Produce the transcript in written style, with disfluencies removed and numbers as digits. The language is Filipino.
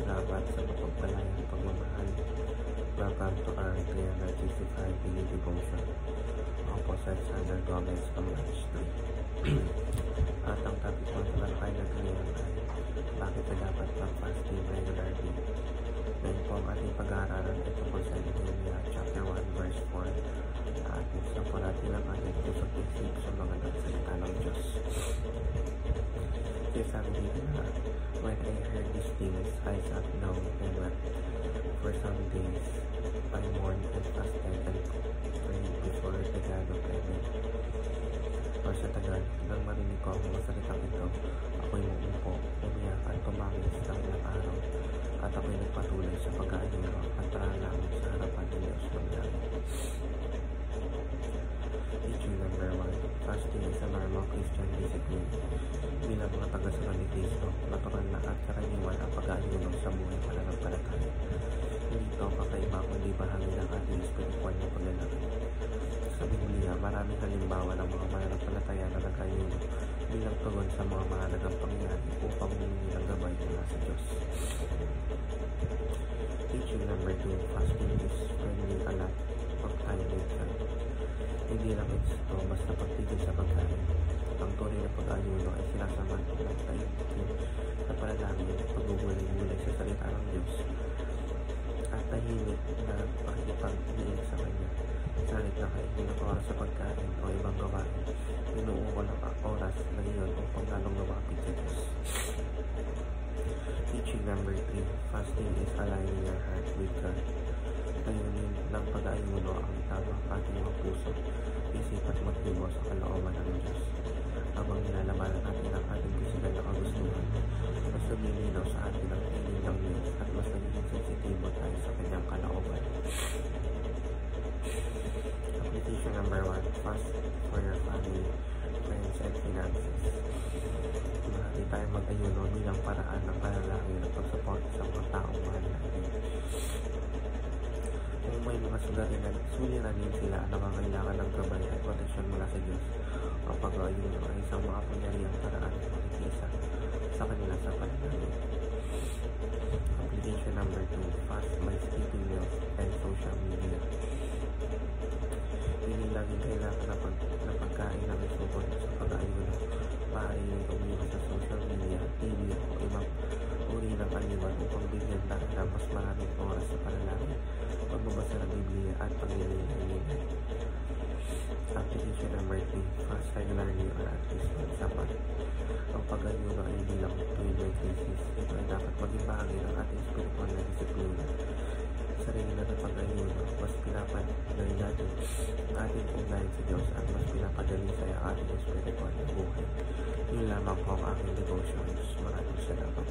salamat sa mapagpalayang pagmamahal. Welcome to our 365 daily devotion. Ako po si Alexander Gomez from March 3. At ang topic po sa lakay na ngayon ay bakit na dapat mag-fasting regularly. Ngayon po ang ating pag-aaralan ay tungkol sa Nehemiah chapter 1 verse 4. At gusto po natin ang ating pusong isip sa mga nagsalita ng Diyos. Kaya sabi dito na, when I heard these things, I sat down and wept. For some days, I mourned and fasted and prayed before the God of heaven. O sa tagal, nang marinig ko ang mga salitang ito, ako'y umupo, umiyak at tumangis ng ilang araw, at ako'y nagpatuloy sa pag-aaliro at panalangin sa harapan ng Diyos ng langit. Teaching number 1, fasting is a normal Christian discipline. Bilang mga tagasunod ni Cristo, natural na at karaniwan ang pag-aaliro sa buhay pananampalataya. Hindi ito kakaiba kundi bahagi ng ating spiritual na paglalakad. Sa Biblia, maraming halimbawa ng mga mananampalataya na nag-aaliro bilang tugon sa mga mahalagang pangyayari upang humingi ng gabay mula sa Diyos. Teaching number 2, fasting is spending a lot of time with God. Hindi lang ito basta pagtigil sa pagkain. Ang tunay na pag-aaliro ay sinasamahan ng taimtim sa panalangin at pagbubulay-bulay sa salita ng Diyos at tahimik na pakikipag-iing sa Kanya. Salit na kainin ng oras sa pagkain o ibang gawain, inuuko ko ng oras na iyon upang lalong lumapit sa Diyos. Teaching number 3, fasting is aligning your heart with God. Layunin ng pag-aaliro ang itabang ating mga puso, isip at motibo sa kalooban ng Diyos. Habang nilalabanan natin ang ating pisikal na kagustuhan, mas lumilinaw sa atin ang piling ng Diyos at mas nagiging sensitibo tayo sa Kanyang kalooban. Application number 1, fast for your family, friends, and finances. Mahali tayo mag-ayuno bilang paraan ng panalangin at pag-support sa mga taong mahal natin. Kung may mga suliranin sila na nangangailangan ng gabay at proteksyon mula sa Diyos, ang pag-aayuno ay isang makapangyarihang paraan ng pagkikisa sa kanila sa panalangin. Application number 2, fast by skipping meals and social media. Hindi laging kailangan na pagkain na may sukot sa pag-aayuno. Maaaring umiwas sa social media, TV o ibang uri ng kaliwan upang bigyan tayo ng mas maraming oras sa panalangin, pagbabasa ng Biblia at paglilingay-lingay. Application number 3, fast regularly or at least once a month. Ang pag-ayuno ay hindi lang tuwing may crisis. Ito ay dapat maging bahagi ng ating spiritual na disiplina. Sarili na ng pag-ayuno, mas pinapadali natin ang ating ugnayan sa Diyos at mas pinapadali sa ating spiritual na buhay. Yun lamang po ang aking devotions. Maraming salamat.